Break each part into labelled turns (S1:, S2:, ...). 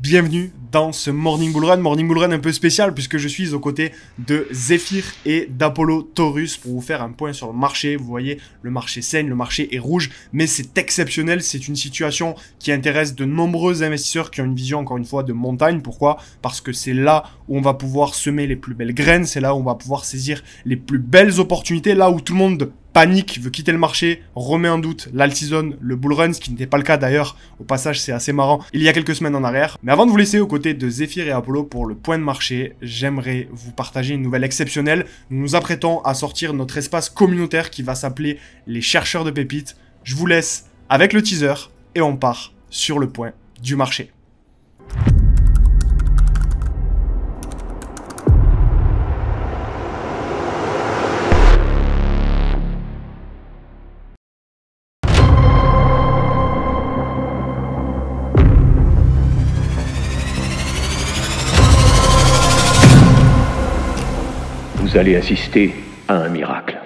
S1: Bienvenue dans ce Morning Bull Run un peu spécial puisque je suis aux côtés de Zephyr et d'Apollo Taurus pour vous faire un point sur le marché. Vous voyez, le marché saigne, le marché est rouge, mais c'est exceptionnel. C'est une situation qui intéresse de nombreux investisseurs qui ont une vision, encore une fois, de montagne. Pourquoi? Parce que c'est là où on va pouvoir semer les plus belles graines, c'est là où on va pouvoir saisir les plus belles opportunités, là où tout le monde panique, veut quitter le marché, remet en doute l'alt-season, le bull run, ce qui n'était pas le cas d'ailleurs. Au passage, c'est assez marrant, il y a quelques semaines en arrière. Mais avant de vous laisser aux côtés de Zephyr et Apollo pour le point de marché, j'aimerais vous partager une nouvelle exceptionnelle. Nous nous apprêtons à sortir notre espace communautaire qui va s'appeler les chercheurs de pépites. Je vous laisse avec le teaser et on part sur le point du marché.
S2: Vous allez assister à un miracle.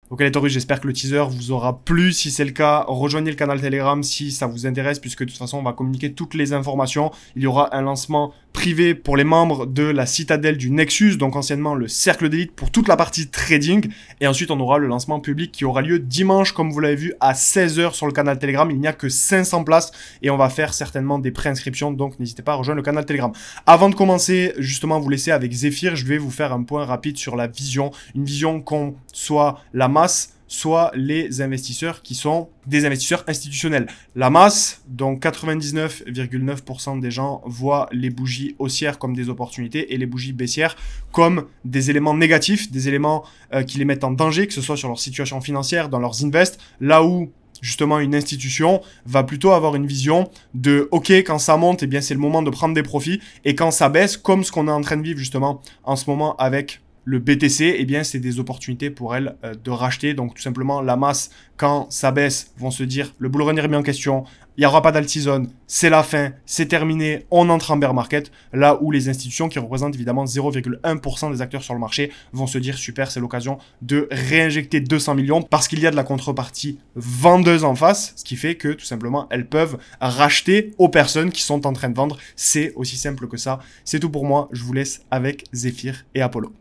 S1: Ok les taurus, j'espère que le teaser vous aura plu. Si c'est le cas, rejoignez le canal Telegram si ça vous intéresse, puisque de toute façon on va communiquer toutes les informations. Il y aura un lancement privé pour les membres de la citadelle du Nexus, donc anciennement le cercle d'élite pour toute la partie trading. Et ensuite on aura le lancement public qui aura lieu dimanche, comme vous l'avez vu, à 16 h sur le canal Telegram. Il n'y a que 500 places et on va faire certainement des préinscriptions, donc n'hésitez pas à rejoindre le canal Telegram. Avant de commencer, justement, vous laisser avec Zephyr, je vais vous faire un point rapide sur la vision. Une vision qu'on soit la masse, soit les investisseurs qui sont des investisseurs institutionnels. La masse, donc 99,9% des gens voient les bougies haussières comme des opportunités et les bougies baissières comme des éléments négatifs, des éléments qui les mettent en danger, que ce soit sur leur situation financière, dans leurs invests, là où justement une institution va plutôt avoir une vision de ok, quand ça monte, eh bien c'est le moment de prendre des profits, et quand ça baisse, comme ce qu'on est en train de vivre justement en ce moment avec le BTC, eh bien c'est des opportunités pour elle de racheter. Donc tout simplement la masse, quand ça baisse, vont se dire le bull run est remis en question, il n'y aura pas d'alt-season, c'est la fin, c'est terminé, on entre en bear market. Là où les institutions qui représentent évidemment 0,1% des acteurs sur le marché vont se dire super, c'est l'occasion de réinjecter 200 millions parce qu'il y a de la contrepartie vendeuse en face, ce qui fait que tout simplement elles peuvent racheter aux personnes qui sont en train de vendre. C'est aussi simple que ça. C'est tout pour moi, je vous laisse avec Zephyr et Apollo.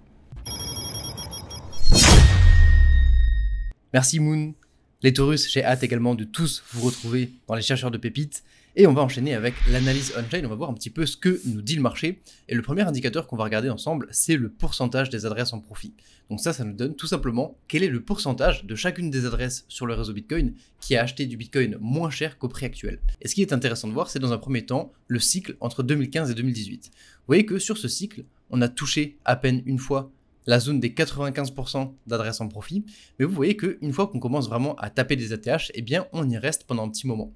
S3: Merci Moon. Les Taurus, j'ai hâte également de tous vous retrouver dans les chercheurs de pépites. Et on va enchaîner avec l'analyse on-chain. On va voir un petit peu ce que nous dit le marché. Et le premier indicateur qu'on va regarder ensemble, c'est le pourcentage des adresses en profit. Donc ça nous donne tout simplement quel est le pourcentage de chacune des adresses sur le réseau Bitcoin qui a acheté du Bitcoin moins cher qu'au prix actuel. Et ce qui est intéressant de voir, c'est dans un premier temps le cycle entre 2015 et 2018. Vous voyez que sur ce cycle, on a touché à peine une fois la zone des 95% d'adresses en profit. Mais vous voyez qu'une fois qu'on commence vraiment à taper des ATH, eh bien, on y reste pendant un petit moment.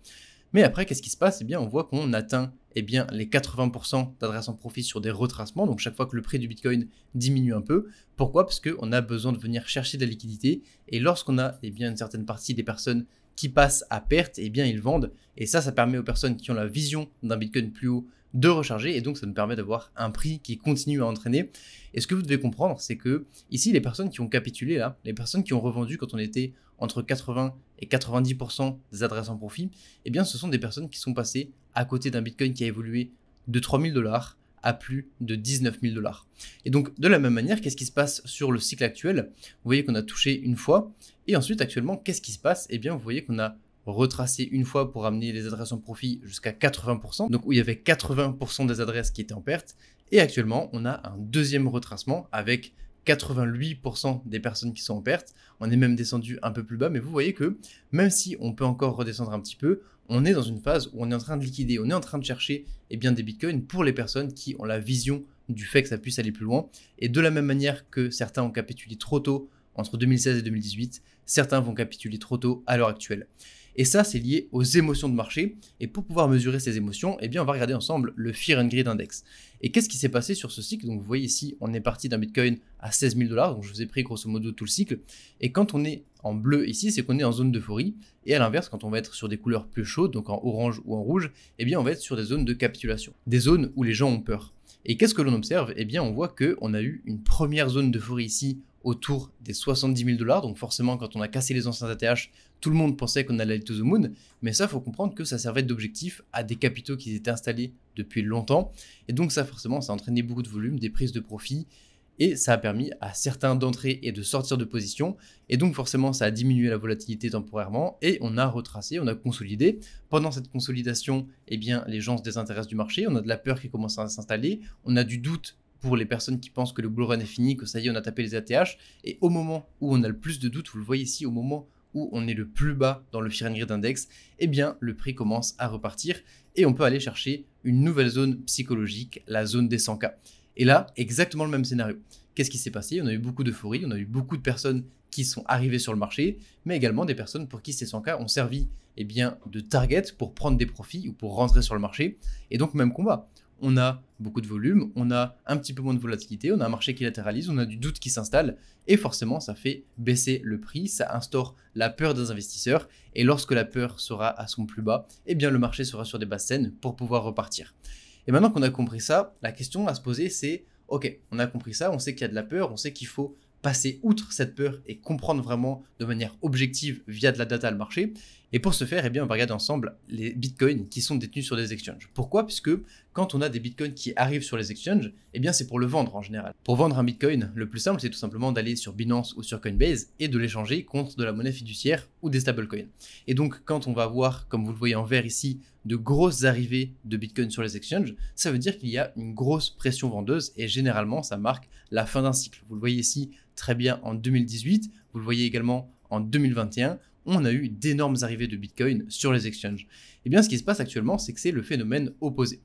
S3: Mais après, qu'est-ce qui se passe? Eh bien, on voit qu'on atteint bien, les 80% d'adresses en profit sur des retracements. Donc, chaque fois que le prix du Bitcoin diminue un peu. Pourquoi? Parce qu'on a besoin de venir chercher de la liquidité. Et lorsqu'on a bien, une certaine partie des personnes qui passent à perte, eh bien, ils vendent. Et ça permet aux personnes qui ont la vision d'un Bitcoin plus haut de recharger, et donc ça nous permet d'avoir un prix qui continue à entraîner. Et ce que vous devez comprendre, c'est que ici, les personnes qui ont capitulé là, les personnes qui ont revendu quand on était entre 80 et 90% des adresses en profit, eh bien ce sont des personnes qui sont passées à côté d'un Bitcoin qui a évolué de 3000 $ à plus de 19 000 $. Et donc de la même manière, qu'est-ce qui se passe sur le cycle actuel? Vous voyez qu'on a touché une fois, et ensuite actuellement, qu'est-ce qui se passe? Eh bien vous voyez qu'on a retracé une fois pour amener les adresses en profit jusqu'à 80%, donc où il y avait 80% des adresses qui étaient en perte, et actuellement on a un deuxième retracement avec 88% des personnes qui sont en perte. On est même descendu un peu plus bas, mais vous voyez que même si on peut encore redescendre un petit peu, on est dans une phase où on est en train de liquider, on est en train de chercher des bitcoins pour les personnes qui ont la vision du fait que ça puisse aller plus loin. Et de la même manière que certains ont capitulé trop tôt entre 2016 et 2018, certains vont capituler trop tôt à l'heure actuelle. Et ça, c'est lié aux émotions de marché. Et pour pouvoir mesurer ces émotions, eh bien, on va regarder ensemble le Fear and Greed Index. Et qu'est-ce qui s'est passé sur ce cycle? Donc, vous voyez ici, on est parti d'un Bitcoin à 16 000 $. Donc, je vous ai pris grosso modo tout le cycle. Et quand on est en bleu ici, c'est qu'on est en zone d'euphorie. Et à l'inverse, quand on va être sur des couleurs plus chaudes, donc en orange ou en rouge, eh bien, on va être sur des zones de capitulation. Des zones où les gens ont peur. Et qu'est-ce que l'on observe? Eh bien, on voit qu'on a eu une première zone d'euphorie ici autour des 70 000 $. Donc forcément, quand on a cassé les anciens ATH, tout le monde pensait qu'on allait to the moon. Mais ça, il faut comprendre que ça servait d'objectif à des capitaux qui étaient installés depuis longtemps. Et donc ça, forcément, ça a entraîné beaucoup de volume, des prises de profit. Et ça a permis à certains d'entrer et de sortir de position. Et donc forcément, ça a diminué la volatilité temporairement. Et on a retracé, on a consolidé. Pendant cette consolidation, eh bien, les gens se désintéressent du marché. On a de la peur qui commence à s'installer. On a du doute pour les personnes qui pensent que le bull run est fini, que ça y est, on a tapé les ATH. Et au moment où on a le plus de doutes, vous le voyez ici, au moment où on est le plus bas dans le Fear and Greed Index, eh bien, le prix commence à repartir. Et on peut aller chercher une nouvelle zone psychologique, la zone des 100K. Et là, exactement le même scénario. Qu'est-ce qui s'est passé? On a eu beaucoup d'euphorie, on a eu beaucoup de personnes qui sont arrivées sur le marché, mais également des personnes pour qui ces 100K ont servi eh bien, de target pour prendre des profits ou pour rentrer sur le marché. Et donc, même combat. On a beaucoup de volume, on a un petit peu moins de volatilité, on a un marché qui latéralise, on a du doute qui s'installe, et forcément, ça fait baisser le prix, ça instaure la peur des investisseurs, et lorsque la peur sera à son plus bas, eh bien, le marché sera sur des basses scènes pour pouvoir repartir. Et maintenant qu'on a compris ça, la question à se poser, c'est ok, on a compris ça, on sait qu'il y a de la peur, on sait qu'il faut passer outre cette peur et comprendre vraiment de manière objective via de la data le marché. Et pour ce faire, eh bien, on va regarder ensemble les bitcoins qui sont détenus sur des exchanges. Pourquoi? Puisque quand on a des bitcoins qui arrivent sur les exchanges, eh bien, c'est pour le vendre en général. Pour vendre un bitcoin, le plus simple, c'est tout simplement d'aller sur Binance ou sur Coinbase et de l'échanger contre de la monnaie fiduciaire ou des stablecoins. Et donc, quand on va voir, comme vous le voyez en vert ici, de grosses arrivées de bitcoin sur les exchanges, ça veut dire qu'il y a une grosse pression vendeuse et généralement, ça marque la fin d'un cycle. Vous le voyez ici très bien en 2018, vous le voyez également en 2021, on a eu d'énormes arrivées de Bitcoin sur les exchanges. Et bien, ce qui se passe actuellement, c'est que c'est le phénomène opposé.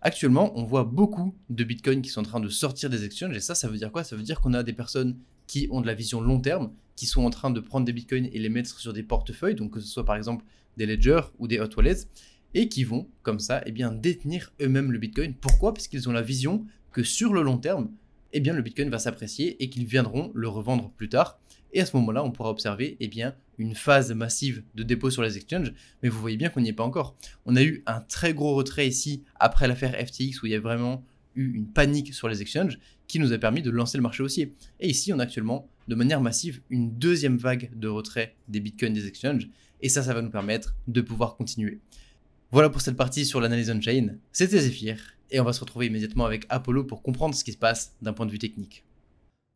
S3: Actuellement, on voit beaucoup de Bitcoin qui sont en train de sortir des exchanges, et ça veut dire quoi? Ça veut dire qu'on a des personnes qui ont de la vision long terme, qui sont en train de prendre des Bitcoins et les mettre sur des portefeuilles, donc que ce soit par exemple des ledgers ou des hot wallets, et qui vont, comme ça, eh bien, détenir eux-mêmes le Bitcoin. Pourquoi? Parce qu'ils ont la vision que sur le long terme, eh bien, le Bitcoin va s'apprécier et qu'ils viendront le revendre plus tard. Et à ce moment-là, on pourra observer eh bien, une phase massive de dépôt sur les exchanges. Mais vous voyez bien qu'on n'y est pas encore. On a eu un très gros retrait ici après l'affaire FTX où il y a vraiment eu une panique sur les exchanges qui nous a permis de lancer le marché haussier. Et ici, on a actuellement de manière massive une deuxième vague de retrait des bitcoins des exchanges. Et ça va nous permettre de pouvoir continuer. Voilà pour cette partie sur l'analyse on-chain. C'était Zephyr et on va se retrouver immédiatement avec Apollo pour comprendre ce qui se passe d'un point de vue technique.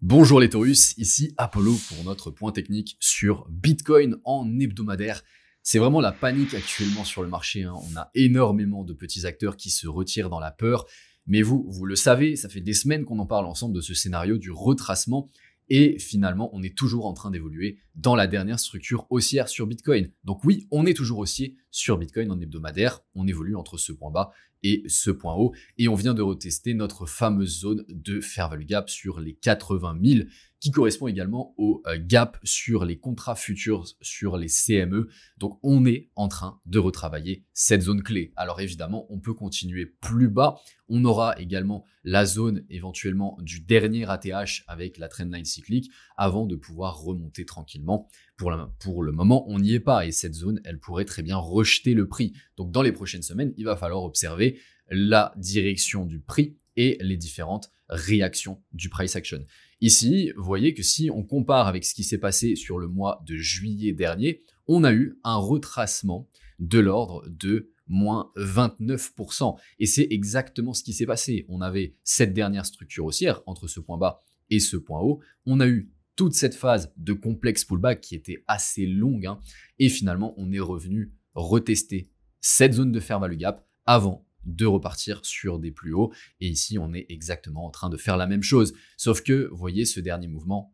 S4: Bonjour les Taurus, ici Apollo pour notre point technique sur Bitcoin en hebdomadaire. C'est vraiment la panique actuellement sur le marché, hein. On a énormément de petits acteurs qui se retirent dans la peur. Mais vous le savez, ça fait des semaines qu'on en parle ensemble de ce scénario du retracement. Et finalement, on est toujours en train d'évoluer dans la dernière structure haussière sur Bitcoin. Donc oui, on est toujours haussier sur Bitcoin en hebdomadaire. On évolue entre ce point bas et ce point haut. Et on vient de retester notre fameuse zone de fair value gap sur les 80 000 qui correspond également au gap sur les contrats futurs sur les CME. Donc on est en train de retravailler cette zone clé. Alors évidemment, on peut continuer plus bas. On aura également la zone éventuellement du dernier ATH avec la trendline cyclique avant de pouvoir remonter tranquillement. Pour le moment, on n'y est pas et cette zone, elle pourrait très bien rejeter le prix. Donc dans les prochaines semaines, il va falloir observer la direction du prix et les différentes réactions du price action. Ici, vous voyez que si on compare avec ce qui s'est passé sur le mois de juillet dernier, on a eu un retracement de l'ordre de moins 29%. Et c'est exactement ce qui s'est passé. On avait cette dernière structure haussière entre ce point bas et ce point haut. On a eu toute cette phase de complexe pullback qui était assez longue, hein, et finalement, on est revenu retester cette zone de fair value gap avant de repartir sur des plus hauts. Et ici, on est exactement en train de faire la même chose. Sauf que, vous voyez, ce dernier mouvement,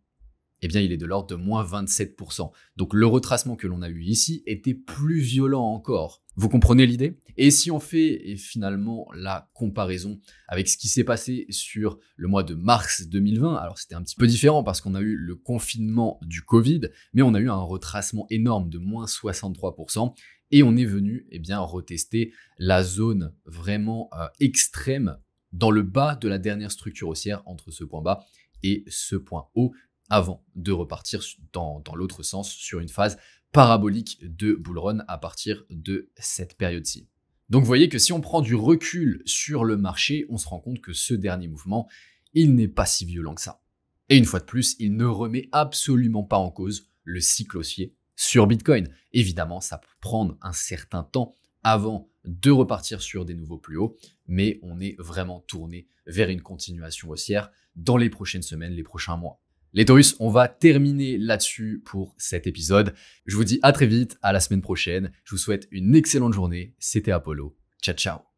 S4: eh bien, il est de l'ordre de moins 27%. Donc, le retracement que l'on a eu ici était plus violent encore. Vous comprenez l'idée? Et si on fait finalement la comparaison avec ce qui s'est passé sur le mois de mars 2020, alors c'était un petit peu différent parce qu'on a eu le confinement du Covid, mais on a eu un retracement énorme de moins 63%. Et on est venu eh bien, retester la zone vraiment extrême dans le bas de la dernière structure haussière entre ce point bas et ce point haut avant de repartir dans l'autre sens sur une phase parabolique de bull run à partir de cette période-ci. Donc vous voyez que si on prend du recul sur le marché, on se rend compte que ce dernier mouvement, il n'est pas si violent que ça. Et une fois de plus, il ne remet absolument pas en cause le cycle haussier sur Bitcoin. Évidemment, ça peut prendre un certain temps avant de repartir sur des nouveaux plus hauts, mais on est vraiment tourné vers une continuation haussière dans les prochaines semaines, les prochains mois. Les Taurus, on va terminer là-dessus pour cet épisode. Je vous dis à très vite, à la semaine prochaine. Je vous souhaite une excellente journée. C'était Apollo. Ciao, ciao.